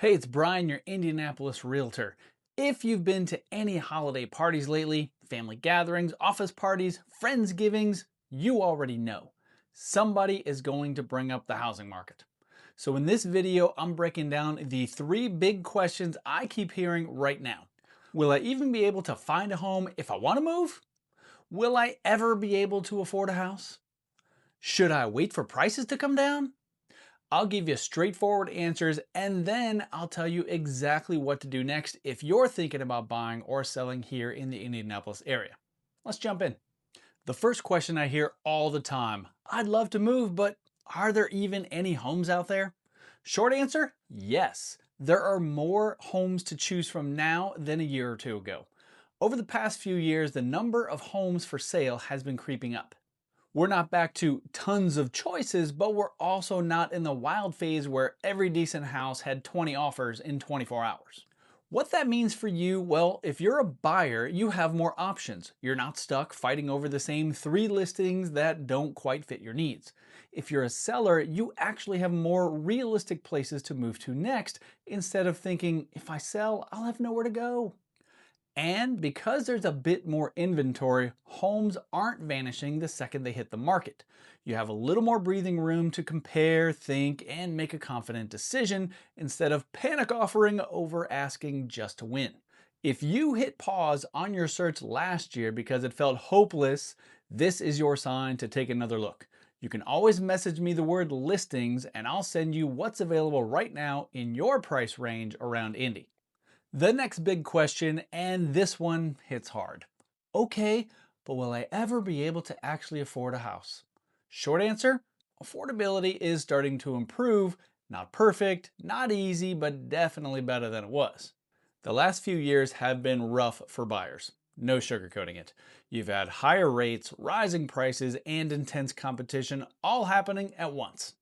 Hey, it's Brian, your Indianapolis Realtor. If you've been to any holiday parties lately, family gatherings, office parties, friendsgivings, you already know somebody is going to bring up the housing market. So in this video, I'm breaking down the three big questions I keep hearing right now. Will I even be able to find a home if I want to move? Will I ever be able to afford a house? Should I wait for prices to come down? I'll give you straightforward answers and then I'll tell you exactly what to do next if you're thinking about buying or selling here in the Indianapolis area. Let's jump in. The first question I hear all the time: I'd love to move, but are there even any homes out there? Short answer, yes. There are more homes to choose from now than a year or two ago. Over the past few years, the number of homes for sale has been creeping up. We're not back to tons of choices, but we're also not in the wild phase where every decent house had 20 offers in 24 hours. What that means for you, well, if you're a buyer, you have more options. You're not stuck fighting over the same three listings that don't quite fit your needs. If you're a seller, you actually have more realistic places to move to next instead of thinking, if I sell, I'll have nowhere to go. And because there's a bit more inventory, homes aren't vanishing the second they hit the market. You have a little more breathing room to compare, think, and make a confident decision instead of panic offering over asking just to win. If you hit pause on your search last year because it felt hopeless, this is your sign to take another look. You can always message me the word listings and I'll send you what's available right now in your price range around Indy. The next big question, and this one hits hard. Okay, but will I ever be able to actually afford a house? Short answer, affordability is starting to improve. Not perfect, not easy, but definitely better than it was. The last few years have been rough for buyers. No sugarcoating it. You've had higher rates, rising prices, and intense competition all happening at once.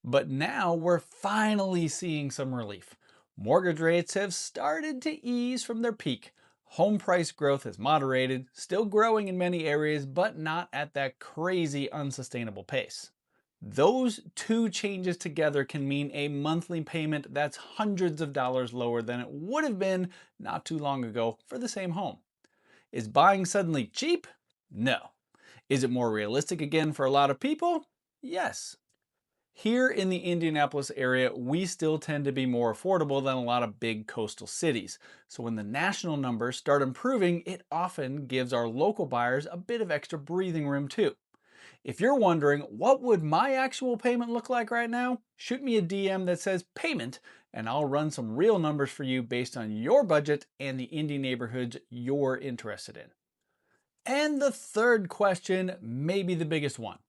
But now we're finally seeing some relief. Mortgage rates have started to ease from their peak. Home price growth has moderated, still growing in many areas, but not at that crazy unsustainable pace. Those two changes together can mean a monthly payment that's hundreds of dollars lower than it would have been not too long ago for the same home. Is buying suddenly cheap? No. Is it more realistic again for a lot of people? Yes. Here in the Indianapolis area, we still tend to be more affordable than a lot of big coastal cities. So when the national numbers start improving, it often gives our local buyers a bit of extra breathing room too. If you're wondering, what would my actual payment look like right now? Shoot me a DM that says payment, and I'll run some real numbers for you based on your budget and the Indy neighborhoods you're interested in. And the third question may be the biggest one.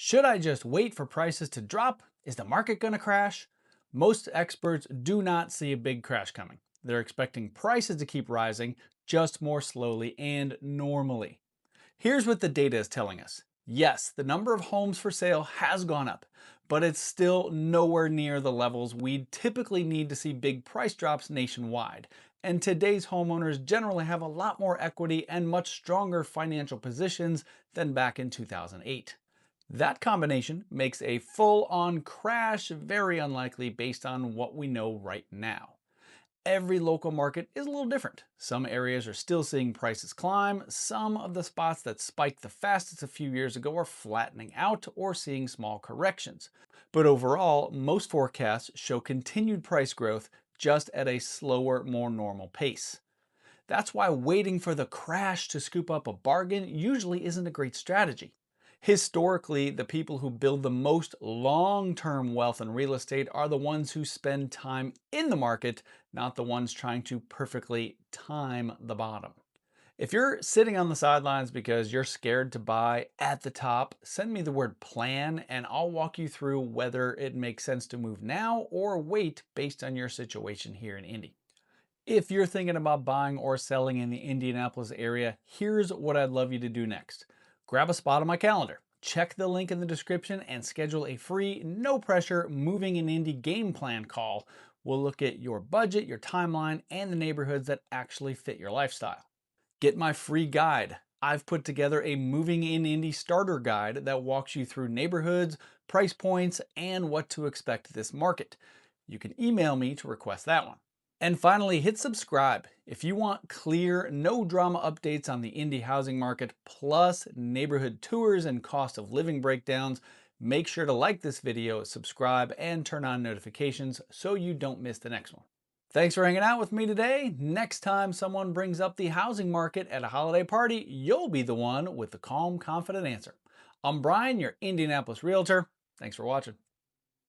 Should I just wait for prices to drop? Is the market going to crash? Most experts do not see a big crash coming. They're expecting prices to keep rising, just more slowly and normally. Here's what the data is telling us. Yes, the number of homes for sale has gone up, but it's still nowhere near the levels we'd typically need to see big price drops nationwide. And today's homeowners generally have a lot more equity and much stronger financial positions than back in 2008. That combination makes a full-on crash very unlikely based on what we know right now. Every local market is a little different. Some areas are still seeing prices climb. Some of the spots that spiked the fastest a few years ago are flattening out or seeing small corrections. But overall, most forecasts show continued price growth, just at a slower, more normal pace. That's why waiting for the crash to scoop up a bargain usually isn't a great strategy. Historically, the people who build the most long-term wealth in real estate are the ones who spend time in the market, not the ones trying to perfectly time the bottom. If you're sitting on the sidelines because you're scared to buy at the top, send me the word plan and I'll walk you through whether it makes sense to move now or wait based on your situation here in Indy. If you're thinking about buying or selling in the Indianapolis area, here's what I'd love you to do next. Grab a spot on my calendar, check the link in the description, and schedule a free, no pressure moving in Indy game plan call. We'll look at your budget, your timeline, and the neighborhoods that actually fit your lifestyle. Get my free guide. I've put together a moving in Indy starter guide that walks you through neighborhoods, price points, and what to expect this market. You can email me to request that one. And finally, hit subscribe if you want clear, no drama updates on the Indy housing market, plus neighborhood tours and cost of living breakdowns. Make sure to like this video, subscribe, and turn on notifications so you don't miss the next one. Thanks for hanging out with me today. Next time someone brings up the housing market at a holiday party, you'll be the one with the calm, confident answer. I'm Brian, your Indianapolis Realtor. Thanks for watching.